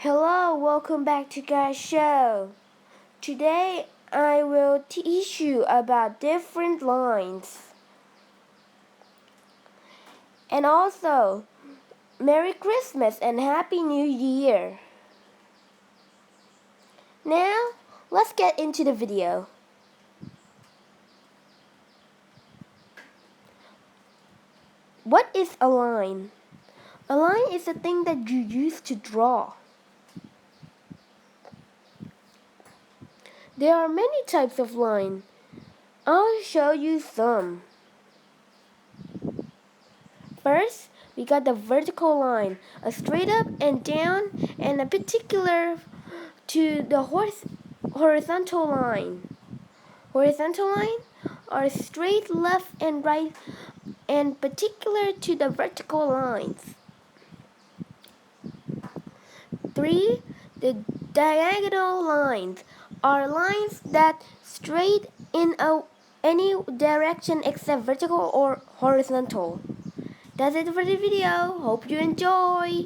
Hello, welcome back to Guy's show. Today I will teach you about different lines. And also, Merry Christmas and Happy New Year. Now, let's get into the video. What is a line? A line is a thing that you use to draw. There are many types of line. I'll show you some. First, we got the vertical line, a straight up and down, and a particular to the horizontal line. Horizontal line are straight left and right and particular to the vertical lines. 3. The diagonal lines are lines that straight in any direction except vertical or horizontal. That's it for the video. Hope you enjoy.